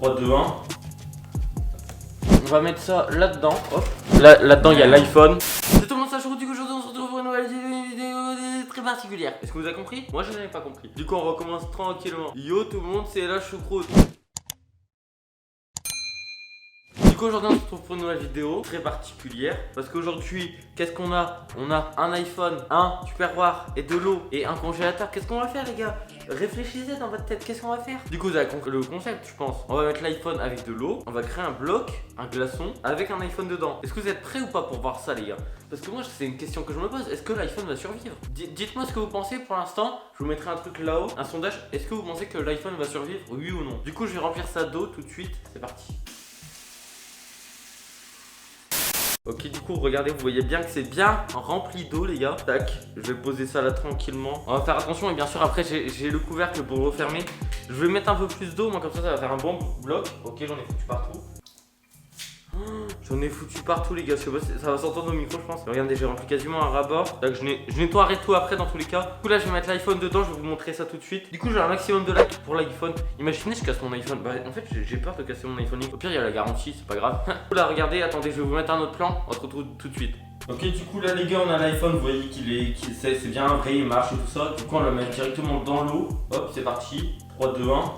3, 2, 1. On va mettre ça là-dedans. Hop. Là-dedans, il y a l'iPhone. C'est tout le monde, ça du coup, aujourd'hui, on se retrouve pour une nouvelle vidéo très particulière. Est-ce que vous avez compris? Moi, je n'avais pas compris. Du coup, on recommence tranquillement. Yo, tout le monde, c'est la choucroute. Du coup, aujourd'hui, on se retrouve pour une nouvelle vidéo très particulière. Parce qu'aujourd'hui, qu'est-ce qu'on a? On a un iPhone, un Tupperware et de l'eau et un congélateur. Qu'est-ce qu'on va faire, les gars? Réfléchissez dans votre tête, qu'est-ce qu'on va faire? Du coup, vous avez compris le concept, je pense. On va mettre l'iPhone avec de l'eau. On va créer un bloc, un glaçon, avec un iPhone dedans. Est-ce que vous êtes prêts ou pas pour voir ça, les gars? Parce que moi, c'est une question que je me pose. Est-ce que l'iPhone va survivre? Dites-moi ce que vous pensez pour l'instant. Je vous mettrai un truc là-haut, un sondage. Est-ce que vous pensez que l'iPhone va survivre? Oui ou non? Du coup, je vais remplir ça d'eau tout de suite. C'est parti. Ok, du coup, regardez, vous voyez bien que c'est bien rempli d'eau, les gars. Tac, je vais poser ça là tranquillement. On va faire attention, et bien sûr, après, j'ai le couvercle pour le refermer. Je vais mettre un peu plus d'eau, moi, comme ça va faire un bon bloc. Ok, j'en ai foutu partout. J'en ai foutu partout, les gars. Je sais pas, ça va s'entendre au micro, je pense. Regardez, j'ai rempli quasiment un ras-bord. Tac, je nettoierai tout après, dans tous les cas. Du coup, là, je vais mettre l'iPhone dedans. Je vais vous montrer ça tout de suite. Du coup, j'ai un maximum de likes pour l'iPhone. Imaginez, je casse mon iPhone. Bah, en fait, j'ai peur de casser mon iPhone. Au pire, il y a la garantie, c'est pas grave. Du coup, là, regardez, attendez, je vais vous mettre un autre plan. On se retrouve tout de suite. Ok, du coup, là, les gars, on a l'iPhone. Vous voyez c'est bien vrai, il marche et tout ça. Du coup, on le met directement dans l'eau. Hop, c'est parti. 3, 2, 1.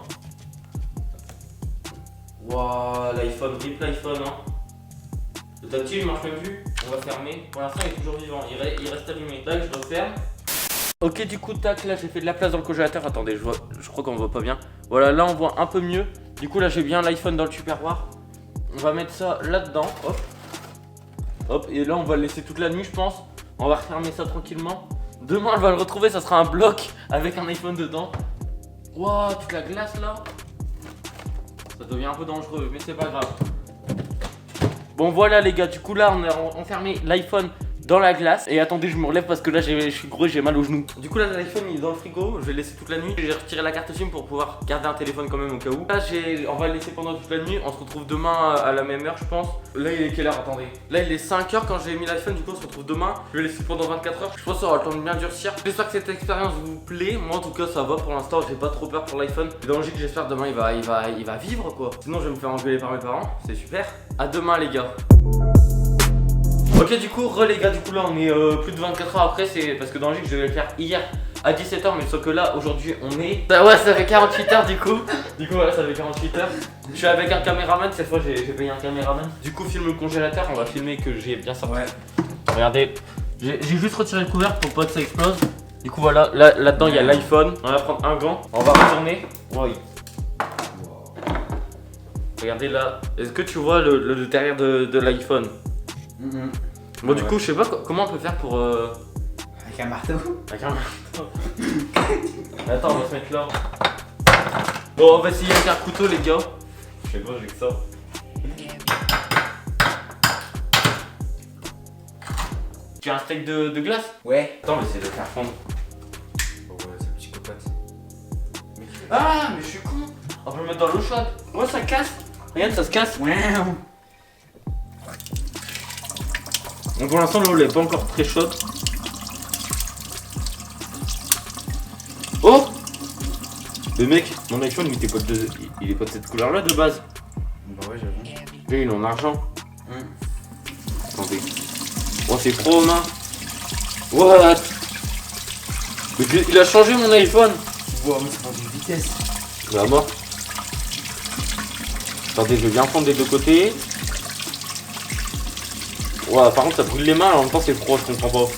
Waouh, l'iPhone, rip l'iPhone, hein. Le tactile il marche même plus, on va fermer. Pour l'instant il est toujours vivant, il reste allumé. Tac, je referme. Ok, du coup, tac, là j'ai fait de la place dans le congélateur. Attendez, je crois qu'on voit pas bien. Voilà, là on voit un peu mieux. Du coup, là j'ai bien l'iPhone dans le Tupperware. On va mettre ça là-dedans, hop. Hop, et là on va le laisser toute la nuit, je pense. On va refermer ça tranquillement. Demain, elle va le retrouver, ça sera un bloc avec un iPhone dedans. Waouh, toute la glace là. Ça devient un peu dangereux, mais c'est pas grave. Bon voilà les gars, du coup là on a enfermé l'iPhone dans la glace. Et attendez, je me relève parce que là je suis gros et j'ai mal aux genoux. Du coup là l'iPhone il est dans le frigo, je vais le laisser toute la nuit. J'ai retiré la carte SIM pour pouvoir garder un téléphone quand même au cas où. Là on va le laisser pendant toute la nuit, on se retrouve demain à la même heure je pense. Là il est quelle heure? Attendez. Là il est 5h quand j'ai mis l'iPhone, du coup on se retrouve demain. Je vais le laisser pendant 24 heures. Je pense que ça aura le temps de bien durcir. J'espère que cette expérience vous plaît. Moi en tout cas ça va pour l'instant, j'ai pas trop peur pour l'iPhone. Et dans la logique j'espère demain il va vivre quoi. Sinon je vais me faire engueuler par mes parents, c'est super. À demain les gars. Ok, du coup, les gars, du coup là on est plus de 24 heures après, c'est parce que dans le logique je devais le faire hier à 17h, mais sauf que là aujourd'hui on est. Bah ouais, ça fait 48 heures du coup. Du coup, voilà, ça fait 48 heures. Je suis avec un caméraman, cette fois j'ai payé un caméraman. Du coup, filme le congélateur, on va filmer que j'ai bien sorti. Ouais. Regardez, j'ai juste retiré le couvercle pour pas que ça explose. Du coup, voilà, là-dedans il y a l'iPhone. On va prendre un gant, on va retourner. Ouais. Regardez là, est-ce que tu vois le derrière de l'iPhone? Bon, du coup, je sais pas comment on peut faire pour. Avec un marteau. Avec un marteau. Attends, on va se mettre là. Bon, on va essayer avec un couteau, les gars. Je sais pas, j'ai que ça. Tu as un steak de glace? Ouais. Attends, on va essayer de le faire fondre. Oh ouais, c'est un petit copote. Ah, mais je suis con. On peut le mettre dans l'eau chaude. Ouais, ça casse. Regarde, ça se casse. Ouais. Donc pour l'instant, l'eau elle est pas encore très chaude. Oh! Le mec, mon iPhone il est pas de cette couleur là de base. Bah ouais, j'avoue. Lui il est en argent. Attendez. Oh, c'est trop main. What? Mais il a changé mon iPhone. Wow, mais ça prend une vitesse. Il est à mort. Attendez, je vais bien prendre des deux côtés. Ouais, par contre ça brûle les mains, en même temps c'est froid, je comprends pas.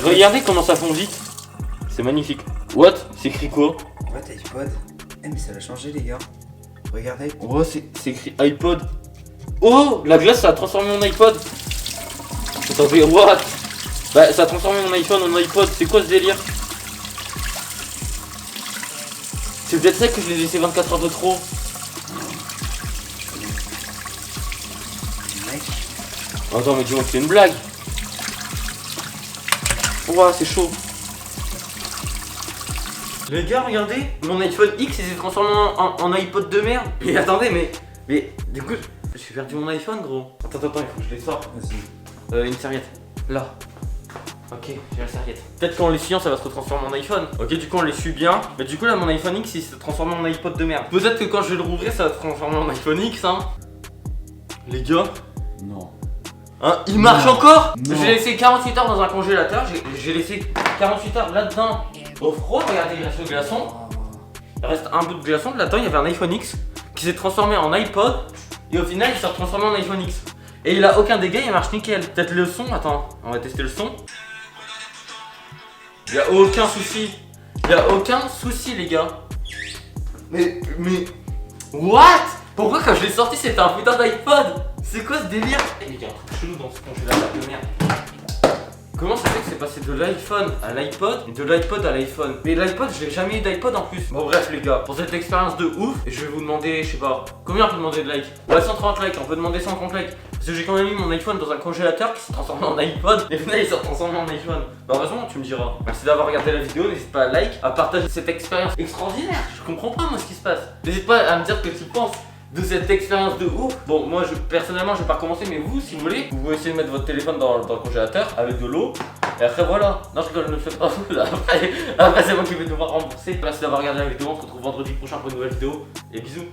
Regardez comment ça fond vite. C'est magnifique. What? C'est écrit quoi? What, iPod? Eh mais ça va changer les gars. Regardez. Oh, c'est écrit iPod. Oh, la glace ça a transformé mon iPod. Attendez, what? Bah ça a transformé mon iPhone en iPod, c'est quoi ce délire? C'est peut-être ça que je l'ai laissé 24 heures de trop. Attends, mais dis-moi que c'est une blague. Ouah, c'est chaud. Les gars, regardez, mon iPhone X il s'est transformé en iPod de merde. Et attendez, mais du coup, j'ai perdu mon iPhone, gros. Attends, il faut que je les sorte. Vas-y. Une serviette. Là. Ok, j'ai la serviette. Peut-être qu'en l'essuyant ça va se transformer en iPhone. Ok, du coup on l'essuie bien. Mais du coup là mon iPhone X il s'est transformé en iPod de merde. Peut-être que quand je vais le rouvrir ça va se transformer en iPhone X hein. Les gars. Non. Hein, il marche encore. Non. J'ai laissé 48 heures dans un congélateur. J'ai laissé 48 heures là-dedans au froid. Regardez, il reste le glaçon. Il reste un bout de glaçon. Là-dedans il y avait un iPhone X qui s'est transformé en iPod. Et au final il s'est transformé en iPhone X. Et il a aucun dégât, il marche nickel. Peut-être le son, attends, on va tester le son. Il y a aucun souci. Il y a aucun souci les gars. Mais what? Pourquoi quand je l'ai sorti c'était un putain d'iPod? C'est quoi ce délire? Eh les gars, un truc chelou dans ce congélateur de merde. Comment ça fait que c'est passé de l'iPhone à l'iPod et de l'iPod à l'iPhone? Mais l'iPod, j'ai jamais eu d'iPod en plus. Bon bref les gars, pour cette expérience de ouf, je vais vous demander, je sais pas, combien on peut demander de likes? Ouais 130 likes, on peut demander 130 likes. Parce que j'ai quand même mis mon iPhone dans un congélateur qui s'est transformé en iPod. Et finalement il s'est transformé en iPhone. Bah heureusement tu me diras. Merci d'avoir regardé la vidéo, n'hésite pas à like, à partager cette expérience extraordinaire. Je comprends pas moi ce qui se passe. N'hésite pas à me dire ce que tu penses de cette expérience de ouf. Bon moi personnellement je vais pas recommencer, mais vous si vous voulez, vous pouvez essayer de mettre votre téléphone dans le congélateur avec de l'eau. Et après voilà, non je rigole, ne le fais pas. Après c'est moi qui vais devoir rembourser. Merci d'avoir regardé la vidéo, on se retrouve vendredi prochain pour une nouvelle vidéo. Et bisous.